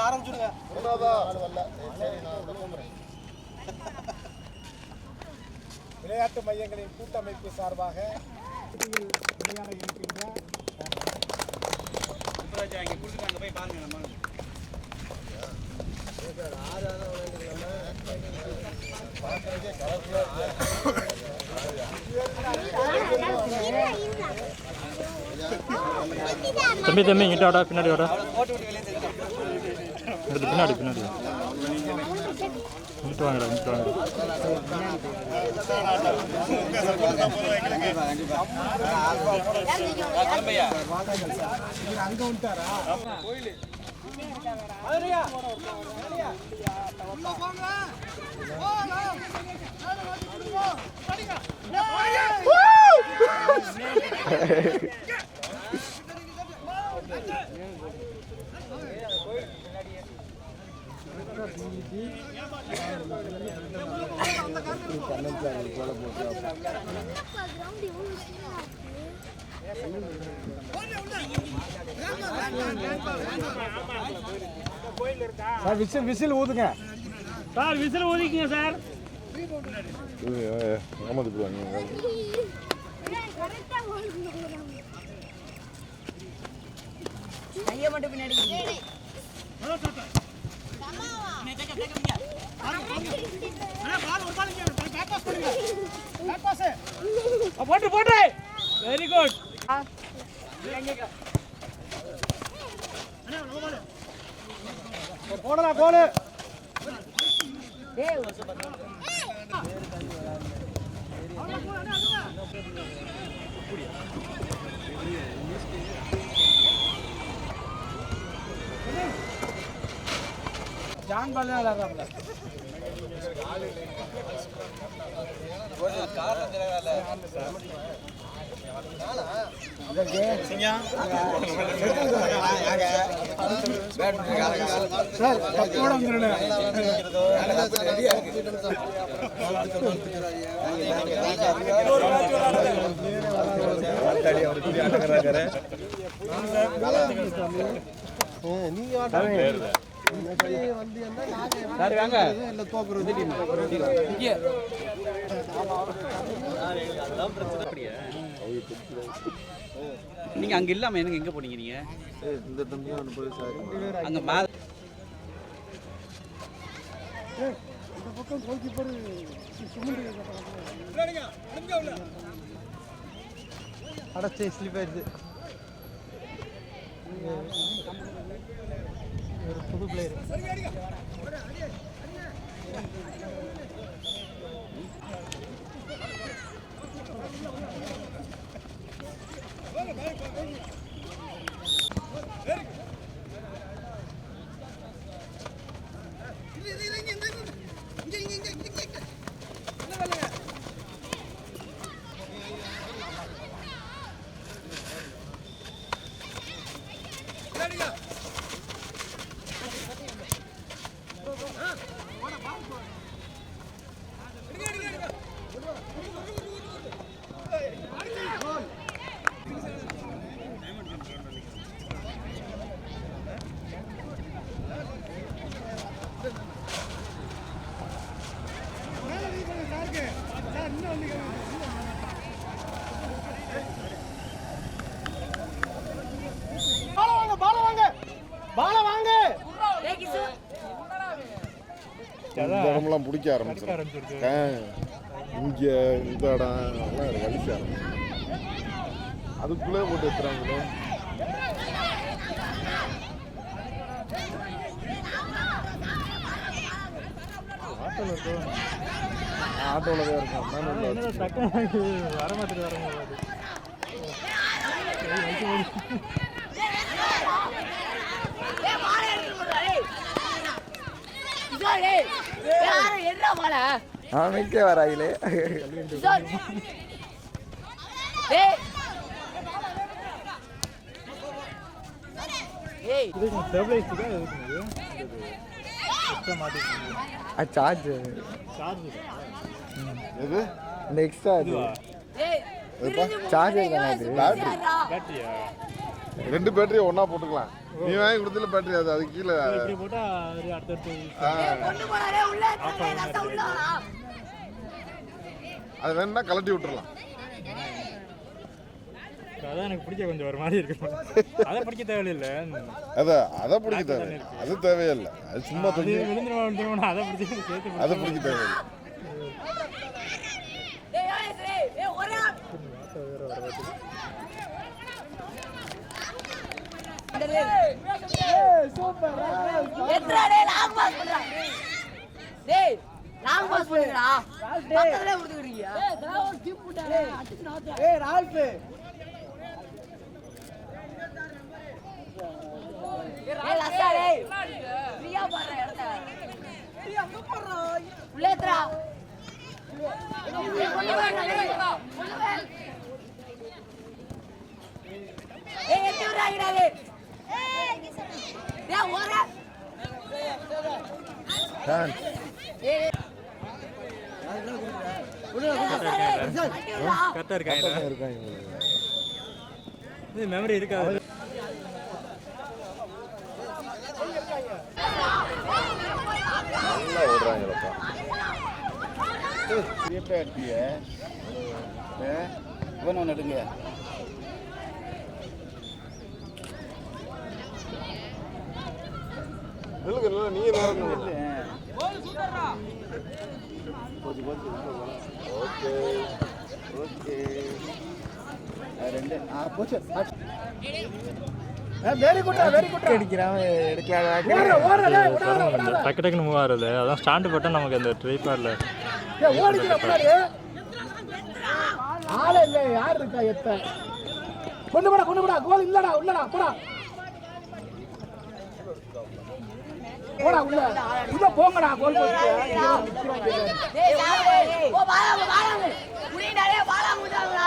ஆரம்பிச்சுடுங்க. விளையாட்டு மையங்களின் கூட்டமைப்பு சார்பாக விளையாட இருக்கின்ற போய் பாருங்க. நம்ம தம்பி இங்கிட்ட வாடா, பின்னாடி வாடா, பின்னாடி பின்னாடி இங்கிட்டு வாங்கடா, இங்கிட்டு வாங்க. அங்க வந்துட்டாரா கோயில் சார் விசில் ஊதுங்க சார், விசில் ஊதிக்குங்க சார். கையை மட்டும் பின்னாடி போட்டு போட்டு. Very good. போடலாம் கோலு. ஜான் பால் தான் விளையாடுறாப்ல. நீங்க அங்க இல்லாம எனக்கு எங்க போனீங்க? நீங்க இந்த தம்பி அங்க மேல இந்த பக்கம் கோல் கீப்பர் அடச்சே ஸ்லிப் ஆயிடுது. ஒரு புது பிளேயர். இடமெல்லாம் பிடிக்க ஆரம்பிச்சிருக்கு. இங்க இந்த இடம் வலிக்க அதுக்குள்ளே போட்டு எடுத்துறாங்களோ. ஆட்டோவில் தான் இருக்கும். வரமாட்டேது வரமாட்டாது. அவனுக்கே வராங்களே. சார்ஜ் எது இந்த எக்ஸ்ட்ரா அது சார்ஜர் தானே அது. பேட்டரியா? 2 பேட்டரியை ஒன்றா போட்டுக்கலாம். நீ வாங்கி கொடுத்துல பேட்டரி அது கீழே இப்படி போட்டா ஒரு அடுத்தடுத்து கொண்டு போறாரே உள்ள ஏறாத உள்ள வரா. அது வேணும்னா கலட்டி விட்டுறலாம். அதான் எனக்கு பிடிக்க கொஞ்சம் ஒரு மாதிரி இருக்கு. அதை பிடிக்க தேவையில்லை. அதை பிடிக்க தேவை, அது தேவையில்லை. அது சும்மா தொங்கி விழுந்துருவோம். அதை பிடிச்சி சேர்த்து அதை பிடிக்க தேவையில்லை. ஏய் ஒரே சூப்பர். எத்ரா டேய் லாங் பாஸ் பண்றா. டேய் லாங் பாஸ் பண்ணுடா. பக்கத்துல விடுறீங்க. ஏய் இதெல்லாம் ஒரு டீம் போட்டாரே. அடிச்சு நாத்தா. ஏய் ரால்ஃப். ஏய் லஸ்ஸா டேய். ஃப்ரீயா பாறா இடத்த. டேய் அங்க போறா. உள்ளேத்ரா. கொண்டு வாடா டேய். கொண்டு வா. ஏய் எத்தி விடுறாங்கடா டேய். டேய் ஓரா. டான் ஏய் கரெக்டாக இருக்காங்க. இருக்காங்க. இது மெமரி இருக்காது. நல்லா ஓடுறாங்களப்பா. இவன் ஒன்று எடுங்க. இல்லைங்க நீங்க நேரம் ஓகே ஓகே 2 போச்சு. Very good very good. அடிக்கிறான் எடுக்கலாம். டக்கு டக்குன்னு மூவ் ஆகுறது. அதான் ஸ்டாண்டு போட்டால் நமக்கு அந்த ட்ரைபாடில் ஏய் ஓடிக்கிற முன்னாடி. ஆளே இல்ல யார் இருக்கா எத்த. கொண்டு போடா கோல் இல்லடா உள்ளடா போடா. போடா உள்ள. உள்ள போங்கடா கோல் போட்டு. டேய் டேய் ஓ பாலா புடிடா டேய் பாலா முடாடா.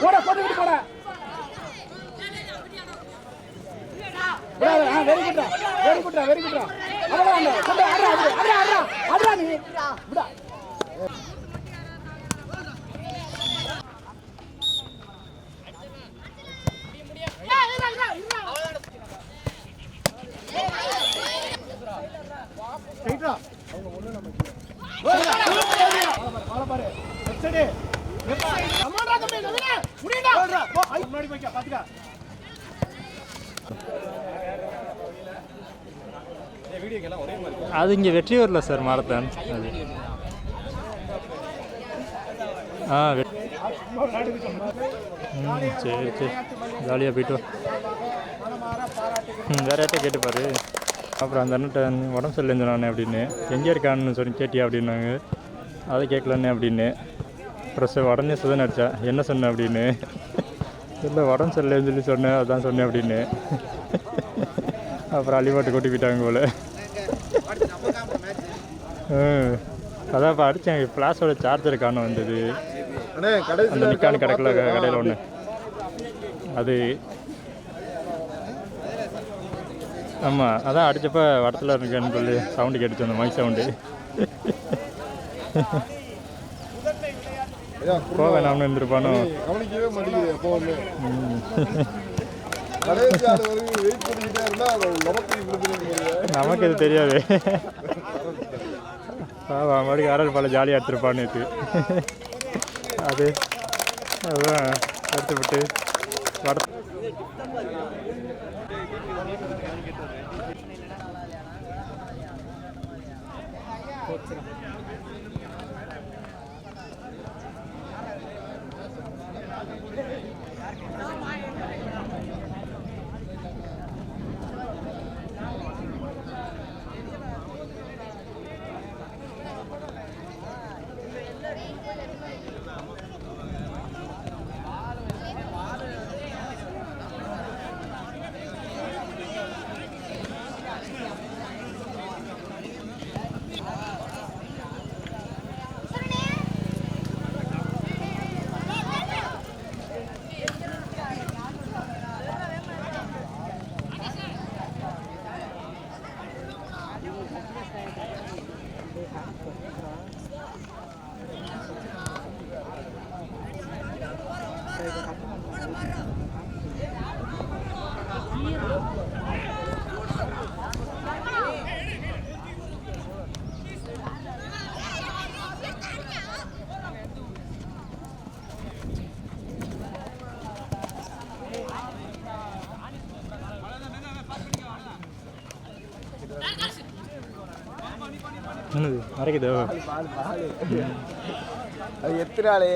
போடா போட்டு போடா. Very good. அவ்வளவுதான். கொண்டு அடடா நீ. விடா. ஸ்ட்ரைட்டா அவங்க ஒண்ணு நமக்கு. பால பாரு. எச்சடி. அம்மாடா தம்பி நவீன. முடிடா. போ முன்னாடி போய்க்க பாத்துக்க. அது இங்கே வெற்றியூரில் சார் மாரத்தான். அது சரி ஜாலியாக போயிட்டு வேறு யார்கிட்ட கேட்டுப்பாரு. அப்புறம் அந்த அண்ணன்ட்ட உடம்பு சரியில்லைன்னு சொன்னானே அப்படின்னு. எங்கே இருக்கான்னு சொல்லி கேட்டியா அப்படின்னாங்க. அதை கேட்கலண்ணே அப்படின்னு. அப்புறம் உடனே சுதன் அடித்தா என்ன சொன்னேன் அப்படின்னு. இல்லை உடம்பு சரியில்லைன்னு சொல்லி சொன்னேன், அதான் சொன்னேன் அப்படின்னு. அப்புறம் அலிபாட்டு கூட்டி போயிட்டாங்க போல். அதான் இப்போ அடித்தேன். ஃப்ளாஷோட சார்ஜர் காண வந்தது. அந்த நிக்கானு கிடக்கல கடையில் ஒன்று. அது ஆமாம் அதான் அடித்தப்போ வடத்தில் இருக்கேன்னு சொல்லி சவுண்டு கேட்டுச்சு, அந்த மைக் சவுண்டு. போவேன் நாம இருந்திருப்பானோ. கவனிக்கவே மாட்டேங்குது எப்போவுமே. கடைசி ஆள் வரைக்கும் வெயிட் பண்ணிக்கிட்டே இருந்தால் நமக்கு இது தெரியாது. மறுபடியும் யாராவது பல ஜாலியாக எடுத்துருப்பான்னு நேற்று. அதுதான் எடுத்துவிட்டு வட என்னது மறைக்குதோ? அது எத்தனை ஆளே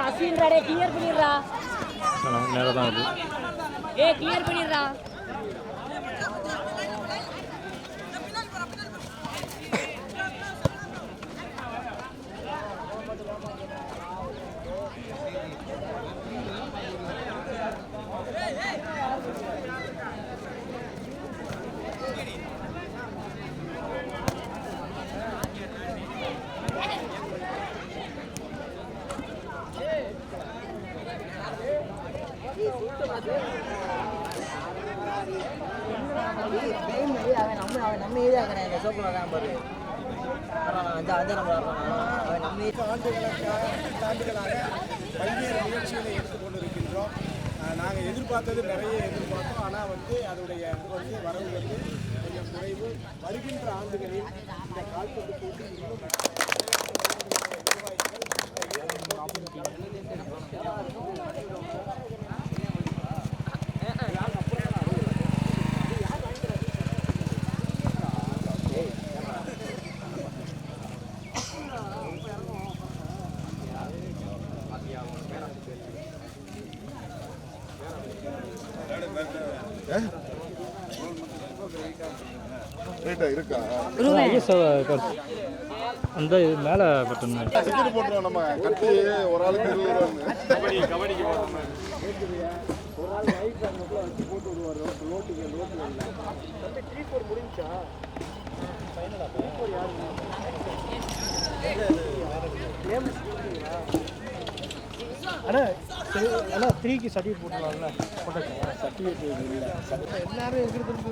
அஸ்வின் ராடே கிளியர் பண்ணிடுறா. நமக்கு நேரம் தான் வருது. கிளியர் பண்ணிடுறா. நம்ம ஏரியா இந்த சோப்பில் தான் பாரு. ஆண்டுகளாக பல்வேறு நிகழ்ச்சிகளை எடுத்துக்கொண்டிருக்கின்றோம். நாங்கள் எதிர்பார்த்தது நிறைய எதிர்பார்த்தோம். ஆனால் அதோடைய வரவு கொஞ்சம் குறைவு. வருகின்ற ஆண்டுகளில் இந்த கால்பந்து போட்டி இன்னும் இருக்கா அந்த மேலே பட்டன் டிக்கெட் போட்டுருவோம் நம்ம கட்டி ஒரு ஆளுக்கு 20 ரூபான்னு கபடிக்கு ஒரு ஆள் ரைட் வச்சு போட்டு விடுவார் ரோட்டுக்கு முடிஞ்சா ஆனால் 3க்கு சர்டிஃபிகேட் போட்டுருவாங்கல்ல சர்டிஃபிகேட் இல்லை எல்லாரும் எதிர்த்து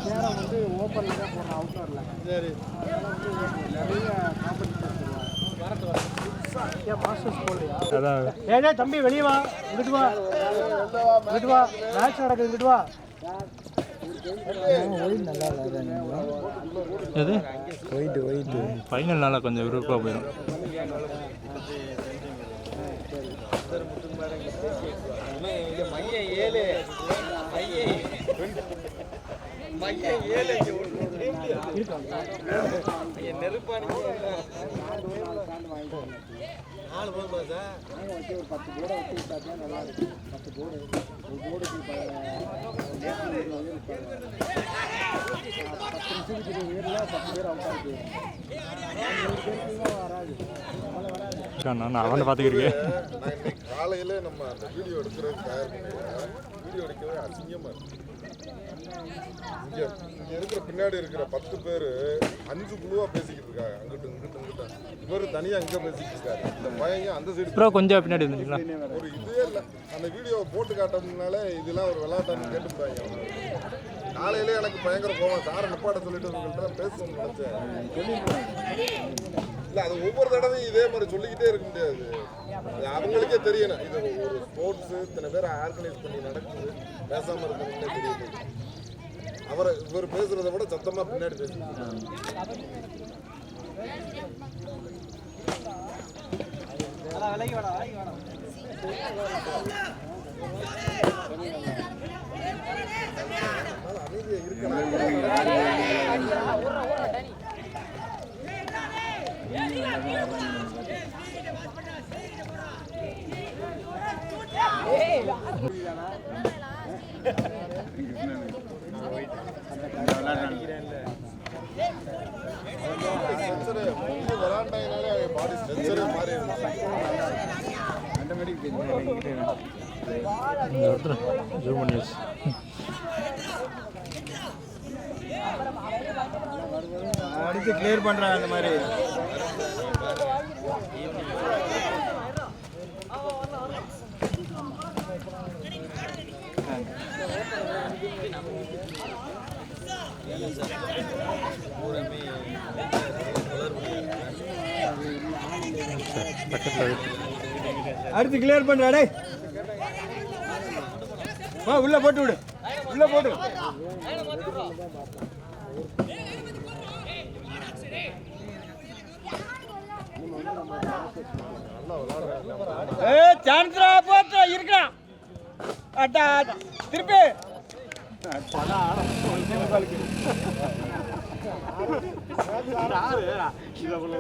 நேரம் ஓப்பனில் தான் போடுறோம் அவுட்டரில். சரி நிறைய காம்படிஷன் மாஸ்டர்ஸ் போடலையா? ஏடே தம்பி வெளியே வா, இங்கிட்டு வா, இங்கிட்டு வா, மேட்ச் நடக்குது, இங்கிட்டு வா. நல்லா எது ஒயிட்டு ஃபைனல்னால கொஞ்சம் விருப்பமாக போயிடும். நான் அவனை பார்த்துக்கிருக்கேன். காலையில் நம்ம அந்த வீடியோ எடுக்கிறதுக்கு தயார் பண்ணிடுவோம். வீடியோ எடுக்கவே அசிங்கமாக இருக்கு. இங்கே இருக்கிற பின்னாடி இருக்கிற 10 பேர் 5 குழுவாக பேசிக்கிட்டு இருக்காங்க. அங்கிட்ட இவர் தனியாக அங்கே பேசிக்கிட்டு இருக்காரு. இந்த பையன் அந்த சைடு அப்புறம் கொஞ்சம் பின்னாடி இருந்துச்சுங்களா? ஒரு இதே இல்லை. அந்த வீடியோவை போட்டு காட்டணும்னால இதெல்லாம் ஒரு விளையாட்டான்னு கேட்டுப்பாங்க. காலையிலே எனக்கு பயங்கர கோவம். சாரை நிப்பாட்ட சொல்லிட்டு உங்கள்கிட்ட தான் பேசணும்னு நினச்சேன். இல்லை அது ஒவ்வொரு தடவையும் இதே மாதிரி சொல்லிக்கிட்டே இருக்க முடியாது. அது அவங்களுக்கே தெரியணும். இது ஒரு ஸ்போர்ட்ஸு இத்தனை பேர் ஆர்கனைஸ் பண்ணி நடக்குது. பேசாமல் இருக்கணும்னே தெரியுது. இவர் பேசுறதை விட சத்தமாக பின்னாடி பேசுறாங்க. அமைதியா இருக்கணும். பாடி ஸ்ட்ரெச்சரே மாறி ஜூம் பண்ணி அடுத்து கிளியர் பண்ணுறாங்க அந்த மாதிரி. அடுத்து கிளியர் பண்ணுறாடே. வா உள்ள போட்டு விடு. உள்ள போடு. சான்ஸ்ரா போட்டு இருக்கான். அட்டா திருப்பி